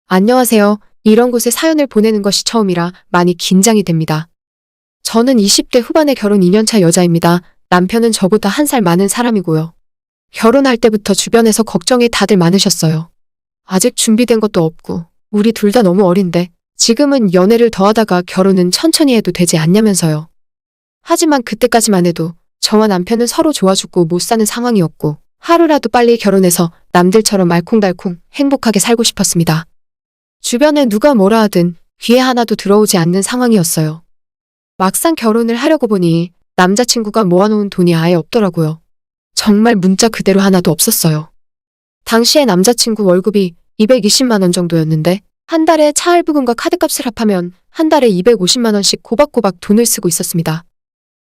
안녕하세요. 이런 곳에 사연을 보내는 것이 처음이라 많이 긴장이 됩니다. 저는 20대 후반의 결혼 2년차 여자입니다. 남편은 저보다 한 살 많은 사람이고요. 결혼할 때부터 주변에서 걱정이 다들 많으셨어요. 아직 준비된 것도 없고, 우리 둘 다 너무 어린데, 지금은 연애를 더 하다가 결혼은 천천히 해도 되지 않냐면서요. 하지만 그때까지만 해도 저와 남편은 서로 좋아 죽고 못 사는 상황이었고, 하루라도 빨리 결혼해서 남들처럼 알콩달콩 행복하게 살고 싶었습니다. 주변에 누가 뭐라 하든 귀에 하나도 들어오지 않는 상황이었어요. 막상 결혼을 하려고 보니 남자친구가 모아놓은 돈이 아예 없더라고요. 정말 문자 그대로 하나도 없었어요. 당시에 남자친구 월급이 220만 원 정도였는데 한 달에 차 할부금과 카드값을 합하면 한 달에 250만 원씩 꼬박꼬박 돈을 쓰고 있었습니다.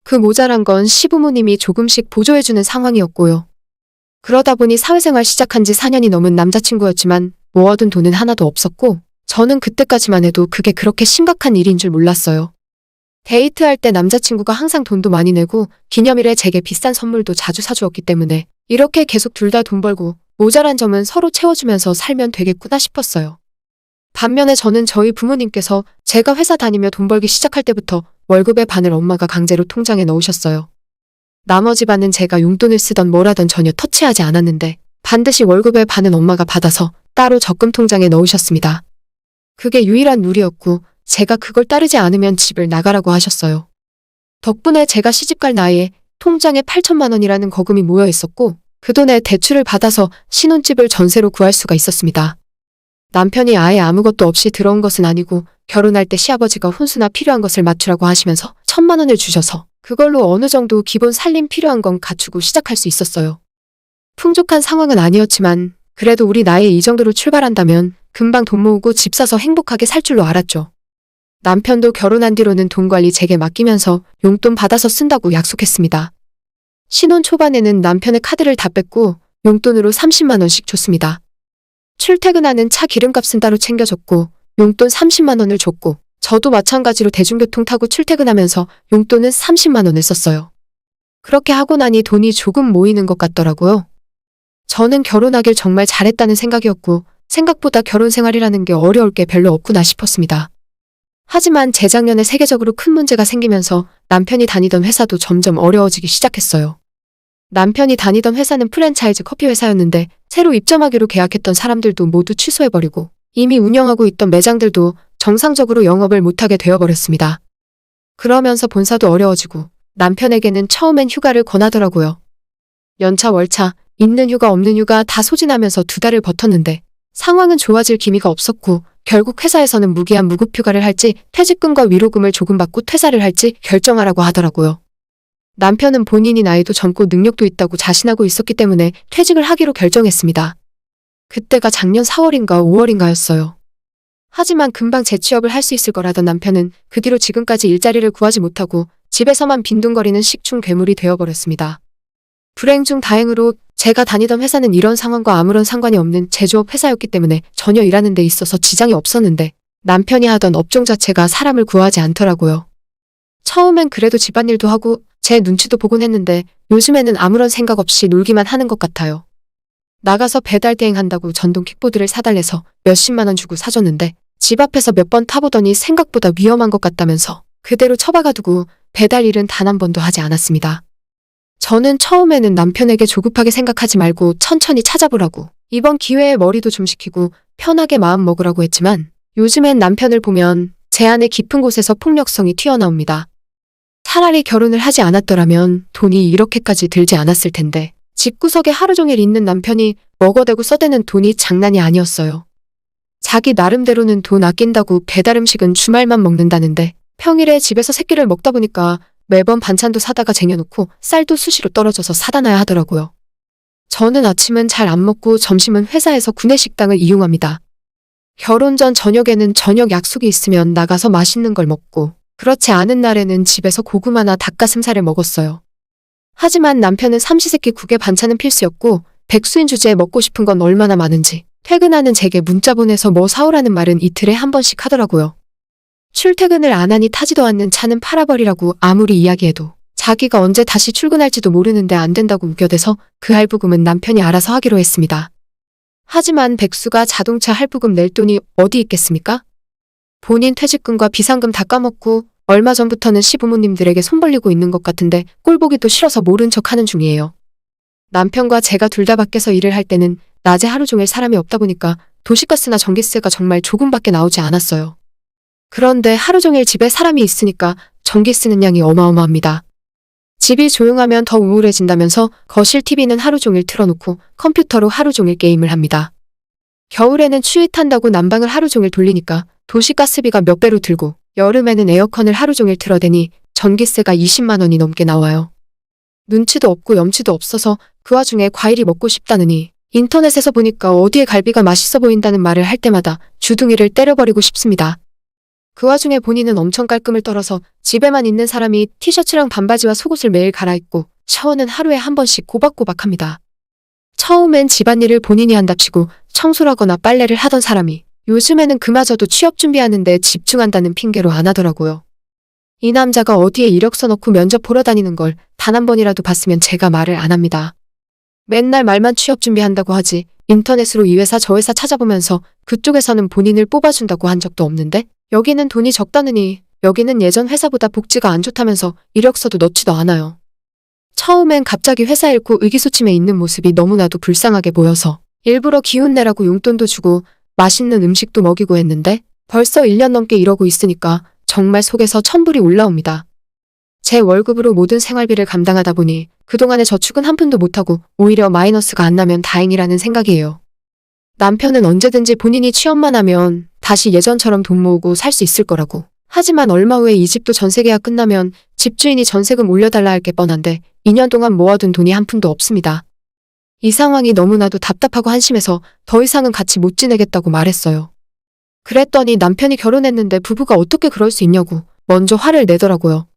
그 모자란 건 시부모님이 조금씩 보조해주는 상황이었고요. 그러다 보니 사회생활 시작한 지 4년이 넘은 남자친구였지만 모아둔 돈은 하나도 없었고 저는 그때까지만 해도 그게 그렇게 심각한 일인 줄 몰랐어요. 데이트할 때 남자친구가 항상 돈도 많이 내고 기념일에 제게 비싼 선물도 자주 사주었기 때문에 이렇게 계속 둘 다 돈 벌고 모자란 점은 서로 채워주면서 살면 되겠구나 싶었어요. 반면에 저는 저희 부모님께서 제가 회사 다니며 돈 벌기 시작할 때부터 월급의 반을 엄마가 강제로 통장에 넣으셨어요. 나머지 반은 제가 용돈을 쓰던 뭐라던 전혀 터치하지 않았는데 반드시 월급의 반은 엄마가 받아서 따로 적금 통장에 넣으셨습니다. 그게 유일한 룰이었고 제가 그걸 따르지 않으면 집을 나가라고 하셨어요. 덕분에 제가 시집갈 나이에 통장에 8천만 원이라는 거금이 모여 있었고 그 돈에 대출을 받아서 신혼집을 전세로 구할 수가 있었습니다. 남편이 아예 아무것도 없이 들어온 것은 아니고 결혼할 때 시아버지가 혼수나 필요한 것을 맞추라고 하시면서 1,000만 원을 주셔서 그걸로 어느 정도 기본 살림 필요한 건 갖추고 시작할 수 있었어요. 풍족한 상황은 아니었지만 그래도 우리 나이에 이 정도로 출발한다면 금방 돈 모으고 집 사서 행복하게 살 줄로 알았죠. 남편도 결혼한 뒤로는 돈 관리 제게 맡기면서 용돈 받아서 쓴다고 약속했습니다. 신혼 초반에는 남편의 카드를 다 뺐고 용돈으로 30만 원씩 줬습니다. 출퇴근하는 차 기름값은 따로 챙겨줬고 용돈 30만 원을 줬고 저도 마찬가지로 대중교통 타고 출퇴근하면서 용돈은 30만 원을 썼어요. 그렇게 하고 나니 돈이 조금 모이는 것 같더라고요. 저는 결혼하길 정말 잘했다는 생각이었고 생각보다 결혼 생활이라는 게 어려울 게 별로 없구나 싶었습니다. 하지만 재작년에 세계적으로 큰 문제가 생기면서 남편이 다니던 회사도 점점 어려워지기 시작했어요. 남편이 다니던 회사는 프랜차이즈 커피 회사였는데 새로 입점하기로 계약했던 사람들도 모두 취소해버리고 이미 운영하고 있던 매장들도 정상적으로 영업을 못하게 되어버렸습니다. 그러면서 본사도 어려워지고 남편에게는 처음엔 휴가를 권하더라고요. 연차 월차, 있는 휴가 없는 휴가 다 소진하면서 2달을 버텼는데 상황은 좋아질 기미가 없었고 결국 회사에서는 무기한 무급휴가를 할지 퇴직금과 위로금을 조금 받고 퇴사를 할지 결정하라고 하더라고요. 남편은 본인이 나이도 젊고 능력도 있다고 자신하고 있었기 때문에 퇴직을 하기로 결정했습니다. 그때가 작년 4월인가 5월인가였어요. 하지만 금방 재취업을 할 수 있을 거라던 남편은 그 뒤로 지금까지 일자리를 구하지 못하고 집에서만 빈둥거리는 식충 괴물이 되어버렸습니다. 불행 중 다행으로 제가 다니던 회사는 이런 상황과 아무런 상관이 없는 제조업 회사였기 때문에 전혀 일하는 데 있어서 지장이 없었는데 남편이 하던 업종 자체가 사람을 구하지 않더라고요. 처음엔 그래도 집안일도 하고 제 눈치도 보곤 했는데 요즘에는 아무런 생각 없이 놀기만 하는 것 같아요. 나가서 배달 대행한다고 전동 킥보드를 사달래서 몇십만 원 주고 사줬는데 집 앞에서 몇 번 타보더니 생각보다 위험한 것 같다면서 그대로 처박아두고 배달 일은 단 한 번도 하지 않았습니다. 저는 처음에는 남편에게 조급하게 생각하지 말고 천천히 찾아보라고 이번 기회에 머리도 좀 식히고 편하게 마음 먹으라고 했지만 요즘엔 남편을 보면 제 안에 깊은 곳에서 폭력성이 튀어나옵니다. 차라리 결혼을 하지 않았더라면 돈이 이렇게까지 들지 않았을 텐데 집구석에 하루 종일 있는 남편이 먹어대고 써대는 돈이 장난이 아니었어요. 자기 나름대로는 돈 아낀다고 배달 음식은 주말만 먹는다는데 평일에 집에서 새끼를 먹다 보니까 매번 반찬도 사다가 쟁여놓고 쌀도 수시로 떨어져서 사다 놔야 하더라고요. 저는 아침은 잘 안 먹고 점심은 회사에서 구내식당을 이용합니다. 결혼 전 저녁에는 저녁 약속이 있으면 나가서 맛있는 걸 먹고 그렇지 않은 날에는 집에서 고구마나 닭가슴살을 먹었어요. 하지만 남편은 삼시세끼 국에 반찬은 필수였고 백수인 주제에 먹고 싶은 건 얼마나 많은지 퇴근하는 제게 문자 보내서 뭐 사오라는 말은 이틀에 한 번씩 하더라고요. 출퇴근을 안 하니 타지도 않는 차는 팔아버리라고 아무리 이야기해도 자기가 언제 다시 출근할지도 모르는데 안 된다고 우겨대서 그 할부금은 남편이 알아서 하기로 했습니다. 하지만 백수가 자동차 할부금 낼 돈이 어디 있겠습니까? 본인 퇴직금과 비상금 다 까먹고 얼마 전부터는 시부모님들에게 손 벌리고 있는 것 같은데 꼴보기도 싫어서 모른 척 하는 중이에요. 남편과 제가 둘 다 밖에서 일을 할 때는 낮에 하루 종일 사람이 없다 보니까 도시가스나 전기세가 정말 조금밖에 나오지 않았어요. 그런데 하루 종일 집에 사람이 있으니까 전기 쓰는 양이 어마어마합니다. 집이 조용하면 더 우울해진다면서 거실 TV는 하루 종일 틀어놓고 컴퓨터로 하루 종일 게임을 합니다. 겨울에는 추위 탄다고 난방을 하루 종일 돌리니까 도시가스비가 몇 배로 들고 여름에는 에어컨을 하루 종일 틀어대니 전기세가 20만 원이 넘게 나와요. 눈치도 없고 염치도 없어서 그 와중에 과일이 먹고 싶다느니 인터넷에서 보니까 어디에 갈비가 맛있어 보인다는 말을 할 때마다 주둥이를 때려버리고 싶습니다. 그 와중에 본인은 엄청 깔끔을 떨어서 집에만 있는 사람이 티셔츠랑 반바지와 속옷을 매일 갈아입고 샤워는 하루에 한 번씩 꼬박꼬박 합니다. 처음엔 집안일을 본인이 한답시고 청소를 하거나 빨래를 하던 사람이 요즘에는 그마저도 취업 준비하는데 집중한다는 핑계로 안 하더라고요. 이 남자가 어디에 이력서 넣고 면접 보러 다니는 걸 단 한 번이라도 봤으면 제가 말을 안 합니다. 맨날 말만 취업 준비한다고 하지 인터넷으로 이 회사 저 회사 찾아보면서 그쪽에서는 본인을 뽑아준다고 한 적도 없는데 여기는 돈이 적다느니 여기는 예전 회사보다 복지가 안 좋다면서 이력서도 넣지도 않아요. 처음엔 갑자기 회사 잃고 의기소침해 있는 모습이 너무나도 불쌍하게 보여서 일부러 기운 내라고 용돈도 주고 맛있는 음식도 먹이고 했는데 벌써 1년 넘게 이러고 있으니까 정말 속에서 천불이 올라옵니다. 제 월급으로 모든 생활비를 감당하다 보니 그동안의 저축은 한 푼도 못하고 오히려 마이너스가 안 나면 다행이라는 생각이에요. 남편은 언제든지 본인이 취업만 하면 다시 예전처럼 돈 모으고 살 수 있을 거라고. 하지만 얼마 후에 이 집도 전세 계약 끝나면 집주인이 전세금 올려달라 할 게 뻔한데 2년 동안 모아둔 돈이 한 푼도 없습니다. 이 상황이 너무나도 답답하고 한심해서 더 이상은 같이 못 지내겠다고 말했어요. 그랬더니 남편이 결혼했는데 부부가 어떻게 그럴 수 있냐고 먼저 화를 내더라고요.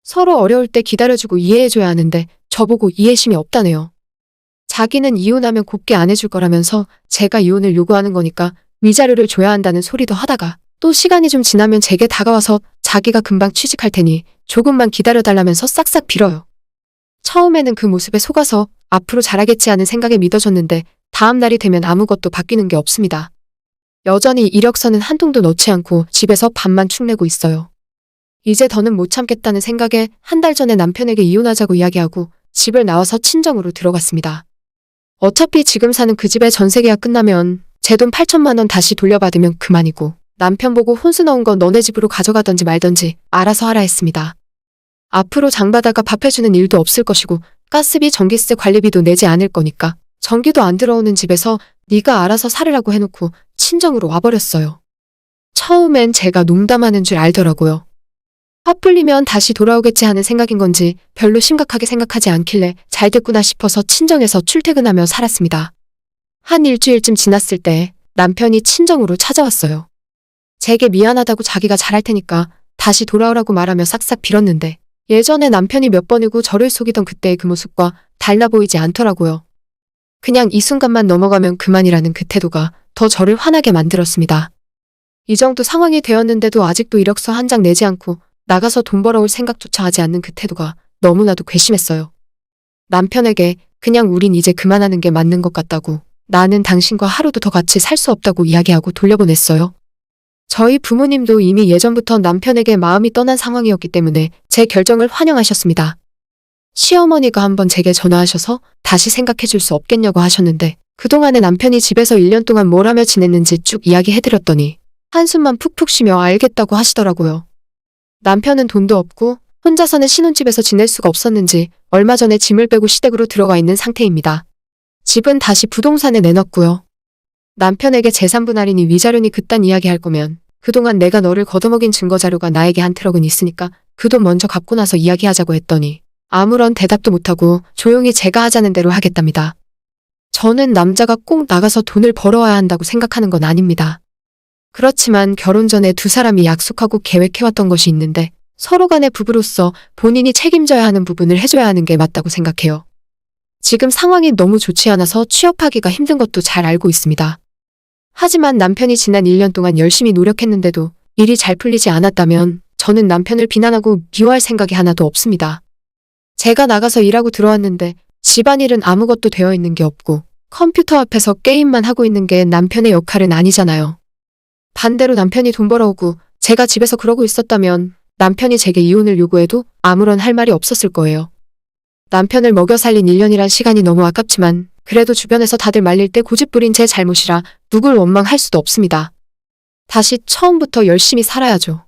서로 어려울 때 기다려주고 이해해줘야 하는데 저보고 이해심이 없다네요. 자기는 이혼하면 곱게 안 해줄 거라면서 제가 이혼을 요구하는 거니까 위자료를 줘야 한다는 소리도 하다가 또 시간이 좀 지나면 제게 다가와서 자기가 금방 취직할 테니 조금만 기다려달라면서 싹싹 빌어요. 처음에는 그 모습에 속아서 앞으로 잘하겠지 하는 생각에 믿어줬는데 다음 날이 되면 아무것도 바뀌는 게 없습니다. 여전히 이력서는 한 통도 넣지 않고 집에서 밥만 축내고 있어요. 이제 더는 못 참겠다는 생각에 한 달 전에 남편에게 이혼하자고 이야기하고 집을 나와서 친정으로 들어갔습니다. 어차피 지금 사는 그 집의 전세 계약 끝나면 제 돈 8천만 원 다시 돌려받으면 그만이고 남편 보고 혼수 넣은 거 너네 집으로 가져가던지 말던지 알아서 하라 했습니다. 앞으로 장바다가 밥 해주는 일도 없을 것이고 가스비 전기세 관리비도 내지 않을 거니까 전기도 안 들어오는 집에서 네가 알아서 살으라고 해놓고 친정으로 와버렸어요. 처음엔 제가 농담하는 줄 알더라고요. 화 풀리면 다시 돌아오겠지 하는 생각인 건지 별로 심각하게 생각하지 않길래 잘 됐구나 싶어서 친정에서 출퇴근하며 살았습니다. 한 일주일쯤 지났을 때 남편이 친정으로 찾아왔어요. 제게 미안하다고 자기가 잘할 테니까 다시 돌아오라고 말하며 싹싹 빌었는데 예전에 남편이 몇 번이고 저를 속이던 그때의 그 모습과 달라 보이지 않더라고요. 그냥 이 순간만 넘어가면 그만이라는 그 태도가 더 저를 화나게 만들었습니다. 이 정도 상황이 되었는데도 아직도 이력서 한 장 내지 않고 나가서 돈 벌어올 생각조차 하지 않는 그 태도가 너무나도 괘씸했어요. 남편에게 그냥 우린 이제 그만하는 게 맞는 것 같다고 나는 당신과 하루도 더 같이 살 수 없다고 이야기하고 돌려보냈어요. 저희 부모님도 이미 예전부터 남편에게 마음이 떠난 상황이었기 때문에 제 결정을 환영하셨습니다. 시어머니가 한번 제게 전화하셔서 다시 생각해 줄 수 없겠냐고 하셨는데 그동안에 남편이 집에서 1년 동안 뭘 하며 지냈는지 쭉 이야기해드렸더니 한숨만 푹푹 쉬며 알겠다고 하시더라고요. 남편은 돈도 없고 혼자서는 신혼집에서 지낼 수가 없었는지 얼마 전에 짐을 빼고 시댁으로 들어가 있는 상태입니다. 집은 다시 부동산에 내놨고요. 남편에게 재산분 할인이 위자료니 그딴 이야기 할 거면 그동안 내가 너를 걷어먹인 증거자료가 나에게 한 트럭은 있으니까 그 돈 먼저 갚고 나서 이야기하자고 했더니 아무런 대답도 못하고 조용히 제가 하자는 대로 하겠답니다. 저는 남자가 꼭 나가서 돈을 벌어와야 한다고 생각하는 건 아닙니다. 그렇지만 결혼 전에 두 사람이 약속하고 계획해왔던 것이 있는데 서로 간의 부부로서 본인이 책임져야 하는 부분을 해줘야 하는 게 맞다고 생각해요. 지금 상황이 너무 좋지 않아서 취업하기가 힘든 것도 잘 알고 있습니다. 하지만 남편이 지난 1년 동안 열심히 노력했는데도 일이 잘 풀리지 않았다면 저는 남편을 비난하고 미워할 생각이 하나도 없습니다. 제가 나가서 일하고 들어왔는데 집안일은 아무것도 되어 있는 게 없고 컴퓨터 앞에서 게임만 하고 있는 게 남편의 역할은 아니잖아요. 반대로 남편이 돈 벌어오고 제가 집에서 그러고 있었다면 남편이 제게 이혼을 요구해도 아무런 할 말이 없었을 거예요. 남편을 먹여 살린 1년이란 시간이 너무 아깝지만 그래도 주변에서 다들 말릴 때 고집부린 제 잘못이라 누굴 원망할 수도 없습니다. 다시 처음부터 열심히 살아야죠.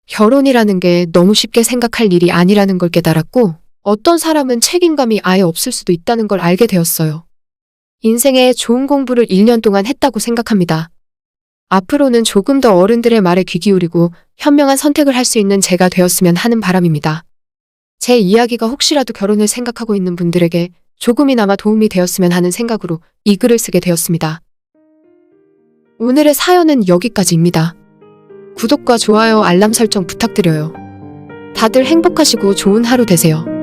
결혼이라는 게 너무 쉽게 생각할 일이 아니라는 걸 깨달았고 어떤 사람은 책임감이 아예 없을 수도 있다는 걸 알게 되었어요. 인생에 좋은 공부를 1년 동안 했다고 생각합니다. 앞으로는 조금 더 어른들의 말에 귀 기울이고 현명한 선택을 할 수 있는 제가 되었으면 하는 바람입니다. 제 이야기가 혹시라도 결혼을 생각하고 있는 분들에게 조금이나마 도움이 되었으면 하는 생각으로 이 글을 쓰게 되었습니다. 오늘의 사연은 여기까지입니다. 구독과 좋아요, 알람 설정 부탁드려요. 다들 행복하시고 좋은 하루 되세요.